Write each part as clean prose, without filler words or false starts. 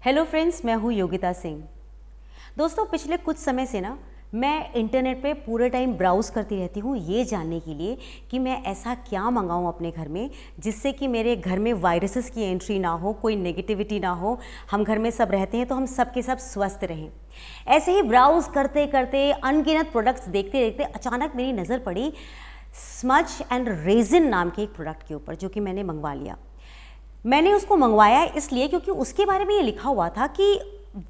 Hello friends, मैं हूँ योगिता सिंह। दोस्तों, पिछले कुछ समय से ना मैं इंटरनेट पे पूरे टाइम ब्राउज़ करती रहती हूँ ये जानने के लिए कि मैं ऐसा क्या मंगाऊँ अपने घर में जिससे कि मेरे घर में वायरसेस की एंट्री ना हो, कोई नेगेटिविटी ना हो। हम घर में सब रहते हैं तो हम सब के सब स्वस्थ रहें। ऐसे ही ब्राउज़ करते करते अनगिनत प्रोडक्ट्स देखते देखते अचानक मेरी नज़र पड़ी स्मज एंड रेजिन नाम के एक प्रोडक्ट के ऊपर, जो कि मैंने मंगवा लिया। मैंने उसको मंगवाया इसलिए क्योंकि उसके बारे में ये लिखा हुआ था कि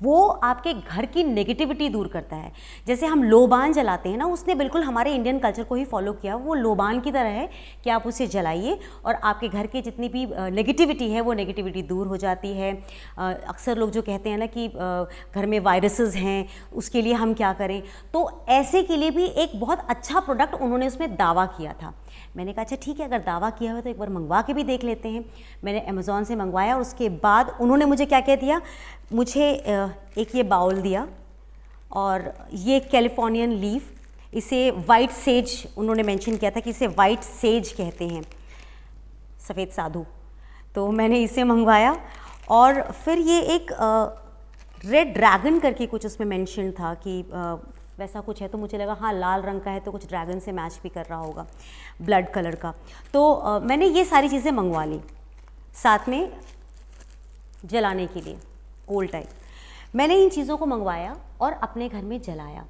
वो आपके घर की नेगेटिविटी दूर करता है। जैसे हम लोबान जलाते हैं ना, उसने बिल्कुल हमारे इंडियन कल्चर को ही फॉलो किया। वो लोबान की तरह है कि आप उसे जलाइए और आपके घर के जितनी भी नेगेटिविटी है वो नेगेटिविटी दूर हो जाती है। अक्सर लोग जो कहते हैं ना कि घर में वायरसेस हैं, उसके लिए हम क्या करें, तो ऐसे के लिए भी एक बहुत अच्छा प्रोडक्ट उन्होंने उसमें दावा किया था। मैंने कहा अच्छा ठीक है, अगर दावा किया हुआ तो एक बार मंगवा के भी देख लेते हैं। मैंने अमेज़ॉन से मंगवाया और उसके बाद उन्होंने मुझे क्या कह दिया, मुझे एक ये बाउल दिया और ये कैलिफोर्नियन लीफ, इसे वाइट सेज उन्होंने मेंशन किया था कि इसे वाइट सेज कहते हैं, सफ़ेद साधु। तो मैंने इसे मंगवाया और फिर ये एक रेड ड्रैगन करके कुछ उसमें मेंशन था कि वैसा कुछ है, तो मुझे लगा हाँ लाल रंग का है तो कुछ ड्रैगन से मैच भी कर रहा होगा, ब्लड कलर का। तो मैंने ये सारी चीज़ें मंगवा ली, साथ में जलाने के लिए कोल टाइप। मैंने इन चीज़ों को मंगवाया और अपने घर में जलाया।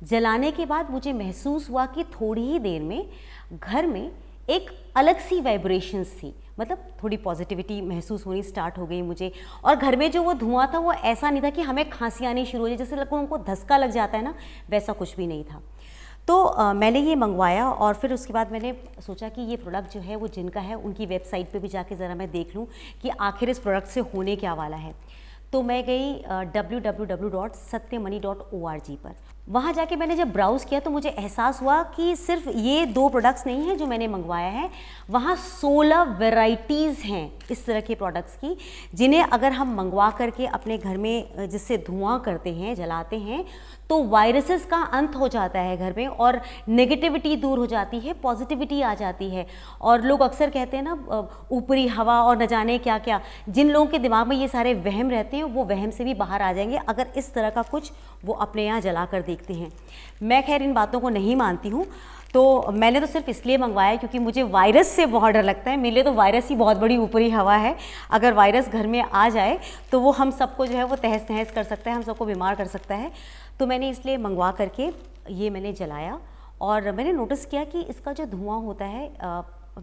जलाने के बाद मुझे महसूस हुआ कि थोड़ी ही देर में घर में एक अलग सी वाइब्रेशंस थी, मतलब थोड़ी पॉजिटिविटी महसूस होनी स्टार्ट हो गई मुझे। और घर में जो वो धुआं था वो ऐसा नहीं था कि हमें खांसी आनी शुरू हो जाए, जैसे लगभग उनको धक्का लग जाता है ना, वैसा कुछ भी नहीं था। तो मैंने ये मंगवाया और फिर उसके बाद मैंने सोचा कि ये प्रोडक्ट जो है वो जिनका है उनकी वेबसाइट पे भी जाके ज़रा मैं देख लूँ कि आखिर इस प्रोडक्ट से होने क्या वाला है। तो मैं गई www.satyamani.org पर। वहाँ जाके मैंने जब ब्राउज़ किया तो मुझे एहसास हुआ कि सिर्फ ये 2 प्रोडक्ट्स नहीं हैं जो मैंने मंगवाया है, वहाँ 16 वैरायटीज़ हैं इस तरह के प्रोडक्ट्स की, जिन्हें अगर हम मंगवा करके अपने घर में जिससे धुआं करते हैं, जलाते हैं, तो वायरसेस का अंत हो जाता है घर में और नेगेटिविटी दूर हो जाती है, पॉजिटिविटी आ जाती है। और लोग अक्सर कहते हैं ना ऊपरी हवा और न जाने क्या क्या, जिन लोगों के दिमाग में ये सारे वहम रहते हैं वो वहम से भी बाहर आ जाएंगे अगर इस तरह का कुछ वो अपने यहाँ जला कर देखते हैं। मैं खैर इन बातों को नहीं मानती हूँ, तो मैंने तो सिर्फ इसलिए मंगवाया क्योंकि मुझे वायरस से बहुत डर लगता है। मेरे लिए तो वायरस ही बहुत बड़ी ऊपरी हवा है। अगर वायरस घर में आ जाए तो वो हम सबको जो है वो तहस नहस कर सकता है, हम सबको बीमार कर सकता है। तो मैंने इसलिए मंगवा करके ये मैंने जलाया और मैंने नोटिस किया कि इसका जो धुआं होता है,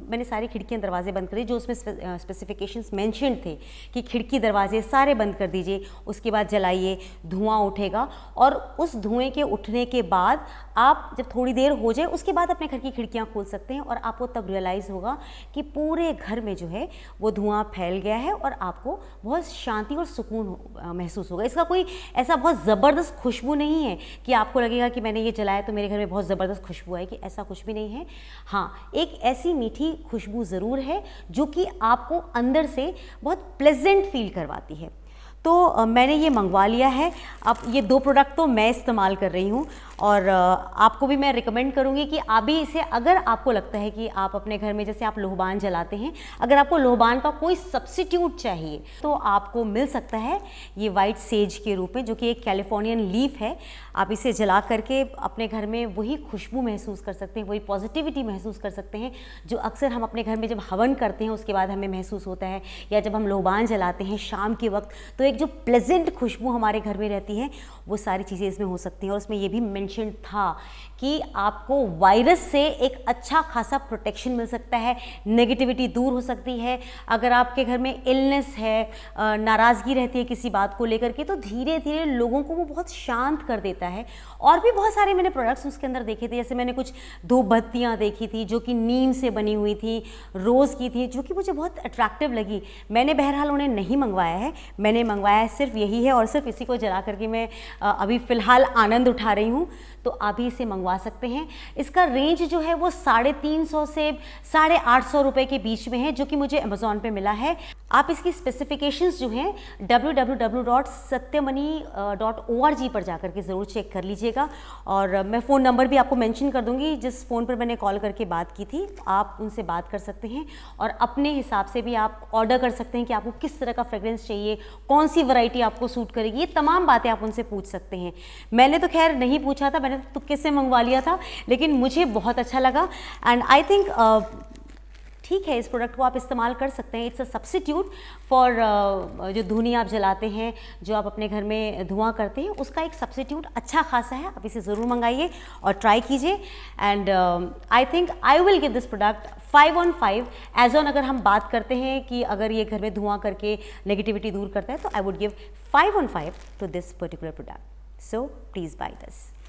मैंने सारी खिड़कियाँ दरवाजे बंद कर दिए, जो उसमें स्पेसिफिकेशंस मेंशन थे कि खिड़की दरवाजे सारे बंद कर दीजिए, उसके बाद जलाइए, धुआं उठेगा। और उस धुएं के उठने के बाद आप जब थोड़ी देर हो जाए उसके बाद अपने घर की खिड़कियाँ खोल सकते हैं और आपको तब रियलाइज़ होगा कि पूरे घर में जो है वो धुआं फैल गया है और आपको बहुत शांति और सुकून महसूस होगा। इसका कोई ऐसा बहुत ज़बरदस्त खुशबू नहीं है कि आपको लगेगा कि मैंने ये जलाया तो मेरे घर में बहुत ज़बरदस्त खुशबू आएगी, ऐसा कुछ भी नहीं है। हाँ, एक ऐसी मीठी खुशबू ज़रूर है जो कि आपको अंदर से बहुत प्लेजेंट फील करवाती है। तो मैंने ये मंगवा लिया है। अब ये 2 प्रोडक्ट तो मैं इस्तेमाल कर रही हूँ और आपको भी मैं रिकमेंड करूँगी कि आप भी इसे, अगर आपको लगता है कि आप अपने घर में जैसे आप लोहबान जलाते हैं, अगर आपको लोहबान का कोई सब्स्टिट्यूट चाहिए तो आपको मिल सकता है ये वाइट सेज के रूप में, जो कि एक कैलिफोर्नियन लीफ है। आप इसे जला करके अपने घर में वही खुशबू महसूस कर सकते हैं, वही पॉजिटिविटी महसूस कर सकते हैं जो अक्सर हम अपने घर में जब हवन करते हैं उसके बाद हमें महसूस होता है, या जब हम लोहबान जलाते हैं शाम के वक्त, तो एक जो प्लेजेंट खुशबू हमारे घर में रहती है वो सारी चीज़ें इसमें हो सकती हैं। और इसमें ये भी मेंशन था कि आपको वायरस से एक अच्छा खासा प्रोटेक्शन मिल सकता है, नेगेटिविटी दूर हो सकती है। अगर आपके घर में इलनेस है, नाराज़गी रहती है किसी बात को लेकर के, तो धीरे धीरे लोगों को वो बहुत शांत कर देता है। और भी बहुत सारे मैंने प्रोडक्ट्स उसके अंदर देखे थे, जैसे मैंने कुछ धूपबत्तियाँ देखी थी जो कि नीम से बनी हुई थी, रोज़ की थी, जो कि मुझे बहुत अट्रैक्टिव लगी। मैंने बहरहाल उन्हें नहीं मंगवाया है, मैंने मंगवाया है सिर्फ यही है और सिर्फ इसी को जला करके मैं अभी फ़िलहाल आनंद उठा रही हूँ। तो आप भी इसे मंगवा सकते हैं। इसका रेंज जो है वो 350 से 850 रुपये के बीच में है, जो कि मुझे अमेज़ॉन पे मिला है। आप इसकी स्पेसिफिकेशंस जो हैं www.satyamani.org पर जाकर के ज़रूर चेक कर लीजिएगा। और मैं फ़ोन नंबर भी आपको मेंशन कर दूंगी, जिस फ़ोन पर मैंने कॉल करके बात की थी, आप उनसे बात कर सकते हैं और अपने हिसाब से भी आप ऑर्डर कर सकते हैं कि आपको किस तरह का फ्रेग्रेंस चाहिए, कौन सी वैरायटी आपको सूट करेगी, ये तमाम बातें आप उनसे पूछ सकते हैं। मैंने तो खैर नहीं पूछा था, मैंने तो तुक्के से मंगवा लिया था, लेकिन मुझे बहुत अच्छा लगा एंड आई थिंक ठीक है, इस प्रोडक्ट को आप इस्तेमाल कर सकते हैं। इट्स अ सब्स्टिट्यूट फॉर जो धुनी आप जलाते हैं, जो आप अपने घर में धुआं करते हैं, उसका एक सब्स्टिट्यूट अच्छा खासा है। आप इसे ज़रूर मंगाइए और ट्राई कीजिए and I think I will give this product 5 on 5 as on. अगर हम बात करते हैं कि अगर ये घर में धुआं करके नेगेटिविटी दूर करता है, तो I would give 5 on 5 to this particular product. So please buy this.